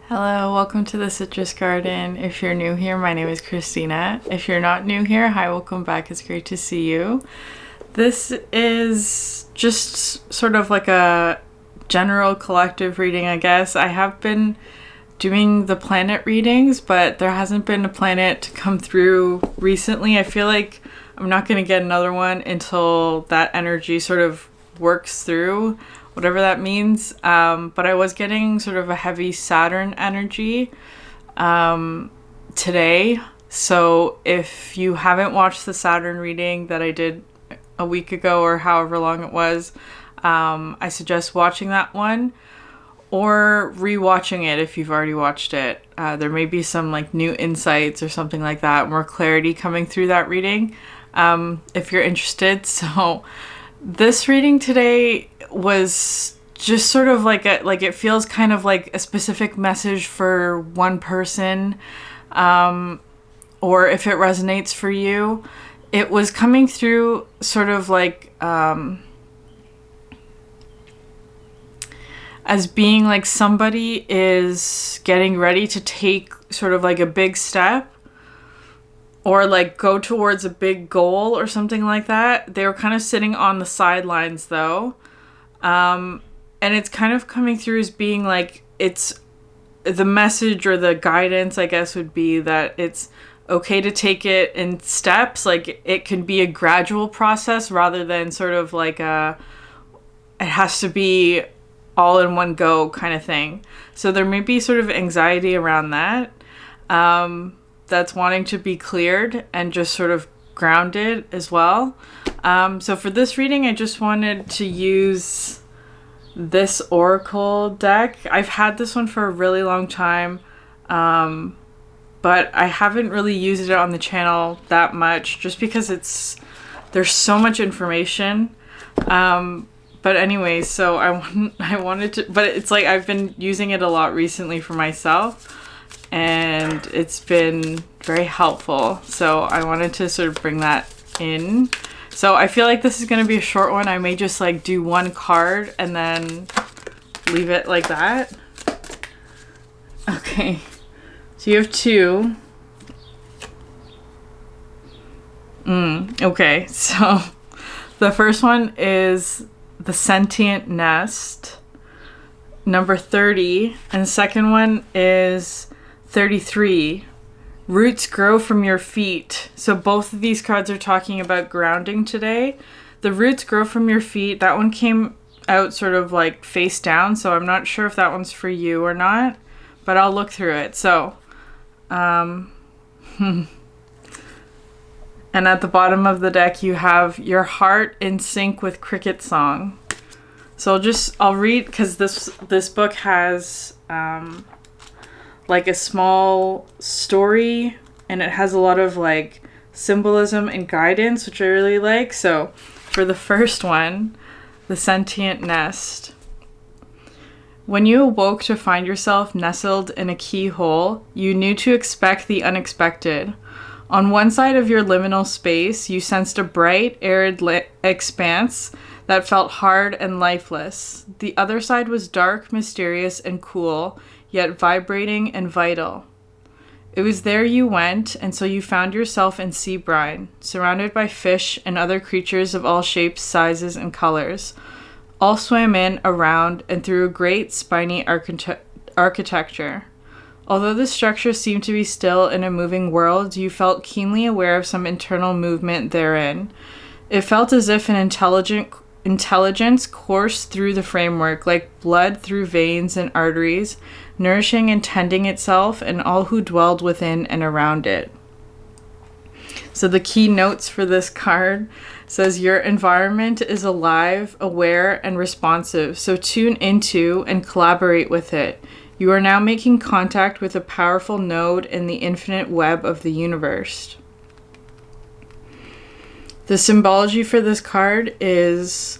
Hello, welcome to the Citrus Garden. If you're new here, my name is Christina. If you're not new here, hi, welcome back. It's great to see you. This is just sort of like a general collective reading, I guess. I have been doing the planet readings, but there hasn't been a planet to come through recently. I feel like I'm not going to get another one until that energy sort of works through, whatever that means. But I was getting sort of a heavy Saturn energy today. So if you haven't watched the Saturn reading that I did a week ago or however long it was, I suggest watching that one or rewatching it if you've already watched it. There may be some like new insights or something like that, more clarity coming through that reading if you're interested. So this reading today was just sort of like it feels kind of like a specific message for one person, or if it resonates for you. It was coming through sort of like as being like somebody is getting ready to take sort of like a big step or like go towards a big goal or something like that. They were kind of sitting on the sidelines though. And it's kind of coming through as being like, it's the message or the guidance, I guess, would be that it's okay to take it in steps. Like it can be a gradual process rather than sort of like it has to be all in one go kind of thing. So there may be sort of anxiety around that. That's wanting to be cleared and just sort of grounded as well. So for this reading, I just wanted to use this oracle deck. I've had this one for a really long time, but I haven't really used it on the channel that much just because there's so much information. But anyway, so I wanted to, but it's like I've been using it a lot recently for myself, and it's been very helpful. So I wanted to sort of bring that in. So I feel like this is going to be a short one. I may just like do one card and then leave it like that. Okay. So you have two. Okay. So the first one is the Sentient Nest, number 30. And the second one is 33. Roots grow from your feet. So both of these cards are talking about grounding today. The roots grow from your feet. That one came out sort of like face down, so I'm not sure if that one's for you or not, but I'll look through it. So, and at the bottom of the deck, you have your heart in sync with cricket song. So I'll read, because this book has like a small story, and it has a lot of like symbolism and guidance, which I really like. So for the first one, the Sentient Nest. When you awoke to find yourself nestled in a keyhole, you knew to expect the unexpected. On one side of your liminal space, you sensed a bright, arid expanse that felt hard and lifeless. The other side was dark, mysterious, and cool, yet vibrating and vital. It was there you went, and so you found yourself in sea brine, surrounded by fish and other creatures of all shapes, sizes, and colors. All swam in, around, and through a great spiny architecture. Although the structure seemed to be still in a moving world, you felt keenly aware of some internal movement therein. It felt as if an intelligence coursed through the framework, like blood through veins and arteries, nourishing and tending itself and all who dwelled within and around it. So the key notes for this card says your environment is alive, aware, and responsive, so tune into and collaborate with it. You are now making contact with a powerful node in the infinite web of the universe. The symbology for this card is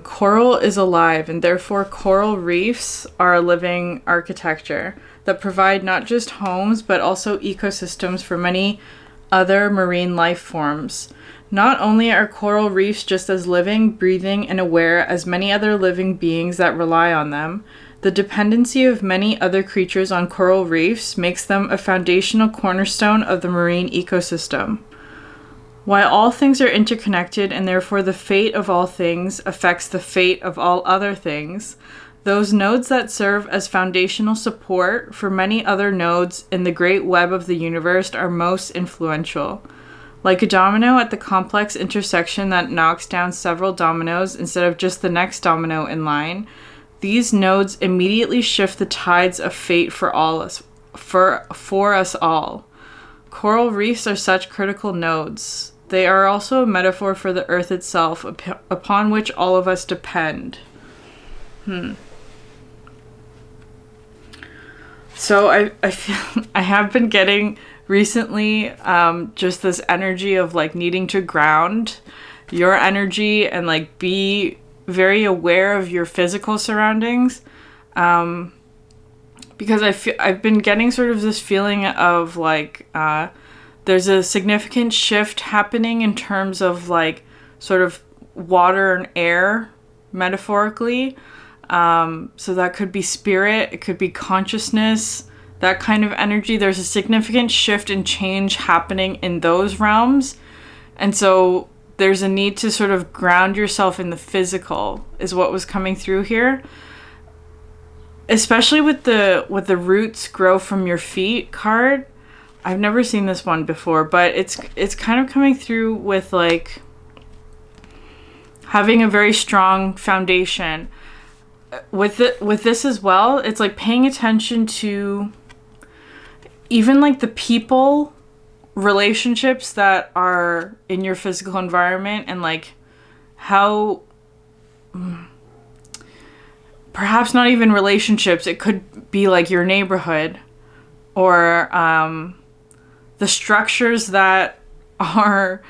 coral is alive, and therefore coral reefs are a living architecture that provide not just homes but also ecosystems for many other marine life forms. Not only are coral reefs just as living, breathing, and aware as many other living beings that rely on them, The dependency of many other creatures on coral reefs makes them a foundational cornerstone of the marine ecosystem. While all things are interconnected and therefore the fate of all things affects the fate of all other things, those nodes that serve as foundational support for many other nodes in the great web of the universe are most influential. Like a domino at the complex intersection that knocks down several dominoes instead of just the next domino in line, these nodes immediately shift the tides of fate for us all. Coral reefs are such critical nodes. They are also a metaphor for the earth itself, upon which all of us depend. So I feel I have been getting recently just this energy of like needing to ground your energy and like be very aware of your physical surroundings, because I've been getting sort of this feeling of like there's a significant shift happening in terms of like sort of water and air metaphorically. So that could be spirit, it could be consciousness, that kind of energy. There's a significant shift and change happening in those realms. And so there's a need to sort of ground yourself in the physical is what was coming through here. Especially with the roots grow from your feet card. I've never seen this one before, but it's kind of coming through with like having a very strong foundation. With this as well, it's like paying attention to even like the people relationships that are in your physical environment, and like how perhaps not even relationships, it could be like your neighborhood or the structures that are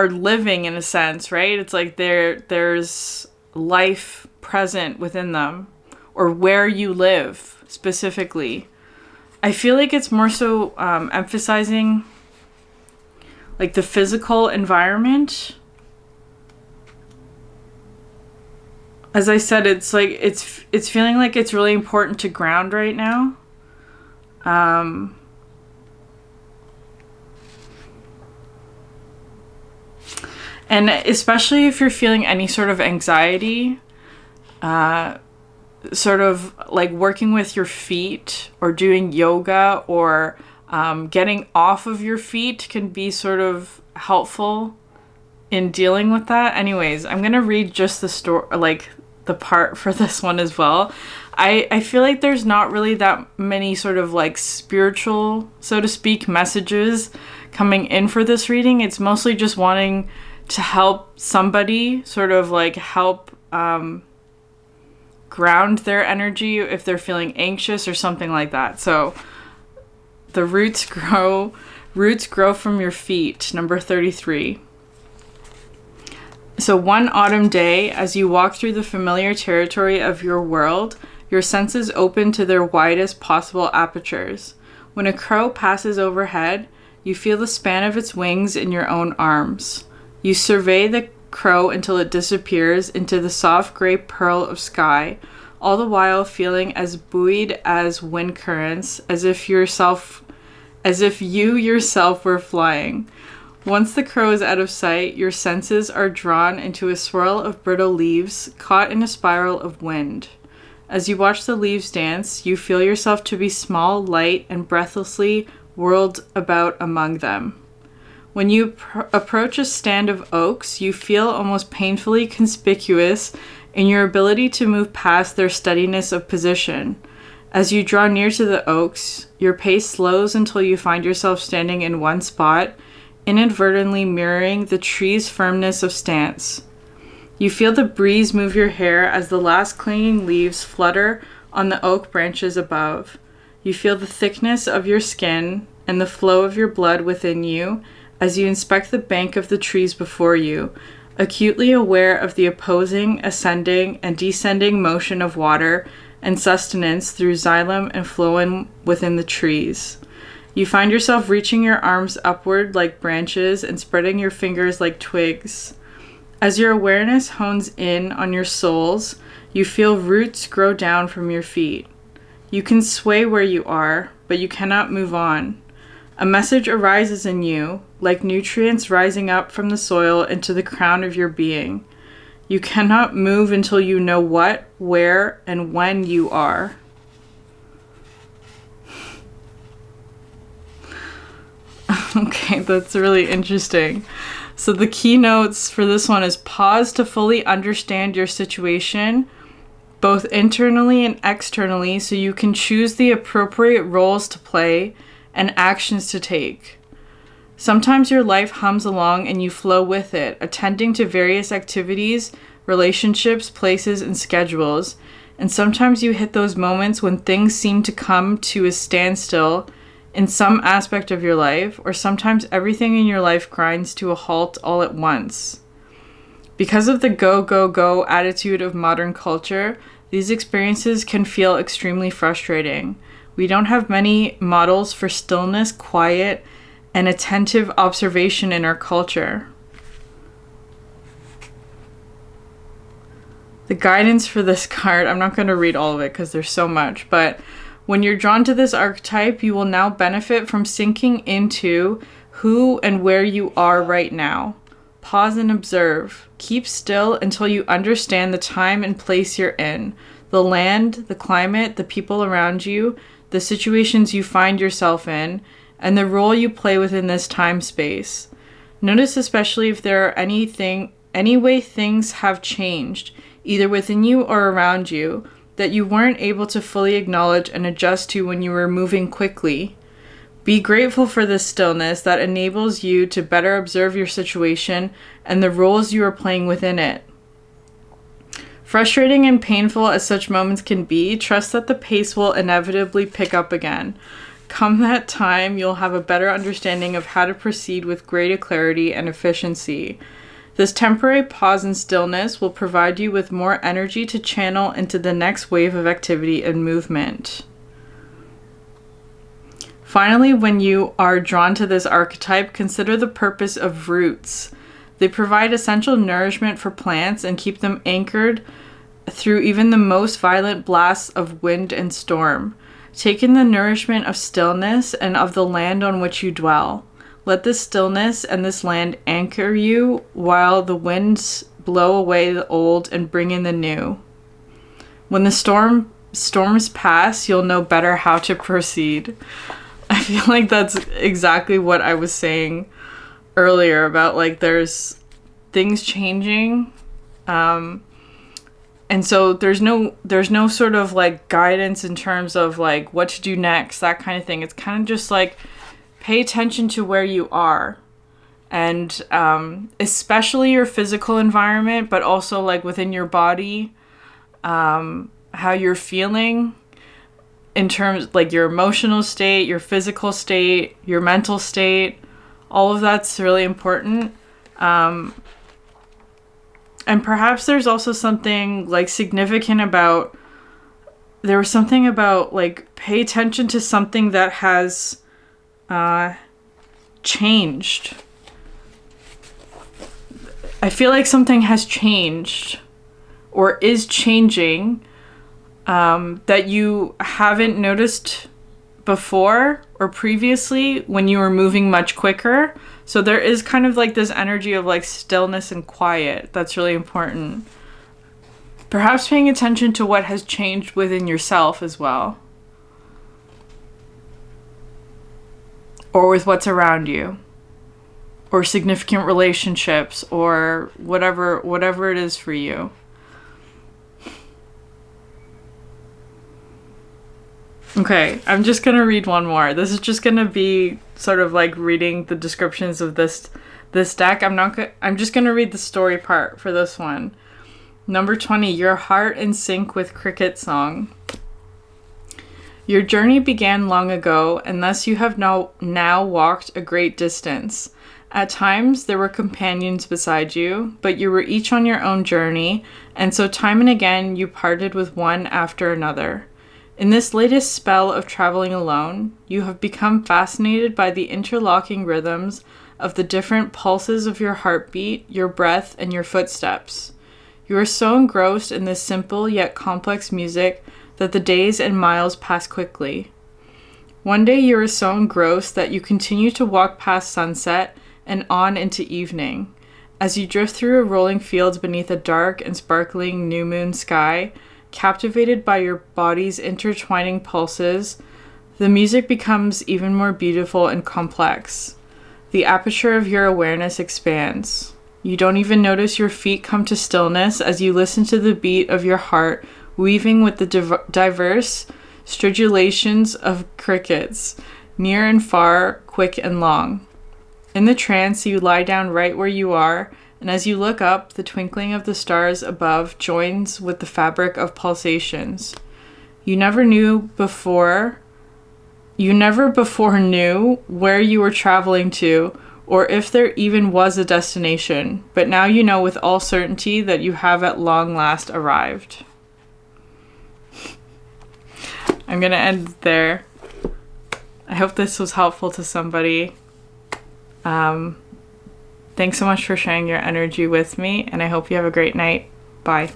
living in a sense, right? It's like there's life present within them, or where you live specifically. I feel like it's more so emphasizing like the physical environment. As I said, it's like it's feeling like it's really important to ground right now. And especially if you're feeling any sort of anxiety, sort of like working with your feet or doing yoga or getting off of your feet can be sort of helpful in dealing with that. Anyways, I'm going to read just the story, like the part for this one as well. I feel like there's not really that many sort of like spiritual, so to speak, messages coming in for this reading. It's mostly just wanting to help somebody sort of like help ground their energy if they're feeling anxious or something like that. So the roots grow from your feet, number 33. So one autumn day, as you walk through the familiar territory of your world, your senses open to their widest possible apertures. When a crow passes overhead, you feel the span of its wings in your own arms. You survey the crow until it disappears into the soft gray pearl of sky, all the while feeling as buoyed as wind currents, as if you yourself were flying. Once the crow is out of sight, your senses are drawn into a swirl of brittle leaves caught in a spiral of wind. As you watch the leaves dance, you feel yourself to be small, light, and breathlessly whirled about among them. When you approach a stand of oaks, you feel almost painfully conspicuous in your ability to move past their steadiness of position. As you draw near to the oaks, your pace slows until you find yourself standing in one spot, inadvertently mirroring the tree's firmness of stance. You feel the breeze move your hair as the last clinging leaves flutter on the oak branches above. You feel the thickness of your skin and the flow of your blood within you as you inspect the bank of the trees before you, acutely aware of the opposing, ascending, and descending motion of water and sustenance through xylem and phloem within the trees. You find yourself reaching your arms upward like branches and spreading your fingers like twigs. As your awareness hones in on your soles, You feel roots grow down from your feet. You can sway where you are, but you cannot move on. A message arises in you, like nutrients rising up from the soil into the crown of your being. You cannot move until you know what, where, and when you are. Okay, that's really interesting. So the keynotes for this one is pause to fully understand your situation, both internally and externally, so you can choose the appropriate roles to play and actions to take. Sometimes your life hums along and you flow with it, attending to various activities, relationships, places, and schedules. And sometimes you hit those moments when things seem to come to a standstill in some aspect of your life, or sometimes everything in your life grinds to a halt all at once. Because of the go, go, go attitude of modern culture, these experiences can feel extremely frustrating. We don't have many models for stillness, quiet, and attentive observation in our culture. The guidance for this card, I'm not going to read all of it because there's so much, but when you're drawn to this archetype, you will now benefit from sinking into who and where you are right now. Pause and observe. Keep still until you understand the time and place you're in, the land, the climate, the people around you, the situations you find yourself in, and the role you play within this time space. Notice especially if there are any way things have changed, either within you or around you, that you weren't able to fully acknowledge and adjust to when you were moving quickly. Be grateful for this stillness that enables you to better observe your situation and the roles you are playing within it. Frustrating and painful as such moments can be, trust that the pace will inevitably pick up again. Come that time, you'll have a better understanding of how to proceed with greater clarity and efficiency. This temporary pause and stillness will provide you with more energy to channel into the next wave of activity and movement. Finally, when you are drawn to this archetype, consider the purpose of roots. They provide essential nourishment for plants and keep them anchored through even the most violent blasts of wind and storm. Take in the nourishment of stillness and of the land on which you dwell. Let this stillness and this land anchor you while the winds blow away the old and bring in the new. When the storms pass, you'll know better how to proceed. I feel like that's exactly what I was saying earlier about like there's things changing. And so there's no sort of like guidance in terms of like what to do next, that kind of thing. It's kind of just like pay attention to where you are, and especially your physical environment, but also like within your body, how you're feeling in terms like your emotional state, your physical state, your mental state. All of that's really important. And perhaps there's also something like significant about, there was something about like pay attention to something that has changed. I feel like something has changed or is changing that you haven't noticed before or previously when you were moving much quicker. So there is kind of like this energy of like stillness and quiet that's really important. Perhaps paying attention to what has changed within yourself as well, or with what's around you, or significant relationships, or whatever it is for you. Okay, I'm just gonna read one more. This is just gonna be sort of like reading the descriptions of this deck. I'm just gonna read the story part for this one. Number 20, your heart in sync with cricket song. Your journey began long ago, and thus you have now walked a great distance. At times, there were companions beside you, but you were each on your own journey, and so time and again you parted with one after another. In this latest spell of traveling alone, you have become fascinated by the interlocking rhythms of the different pulses of your heartbeat, your breath, and your footsteps. You are so engrossed in this simple yet complex music that the days and miles pass quickly. One day you are so engrossed that you continue to walk past sunset and on into evening. As you drift through rolling fields beneath a dark and sparkling new moon sky, captivated by your body's intertwining pulses, the music becomes even more beautiful and complex. The aperture of your awareness expands. You don't even notice your feet come to stillness as you listen to the beat of your heart weaving with the diverse stridulations of crickets, near and far, quick and long. In the trance, you lie down right where you are, and as you look up, the twinkling of the stars above joins with the fabric of pulsations. You never before knew where you were traveling to, or if there even was a destination, but now you know with all certainty that you have at long last arrived. I'm going to end there. I hope this was helpful to somebody. Thanks so much for sharing your energy with me, and I hope you have a great night. Bye.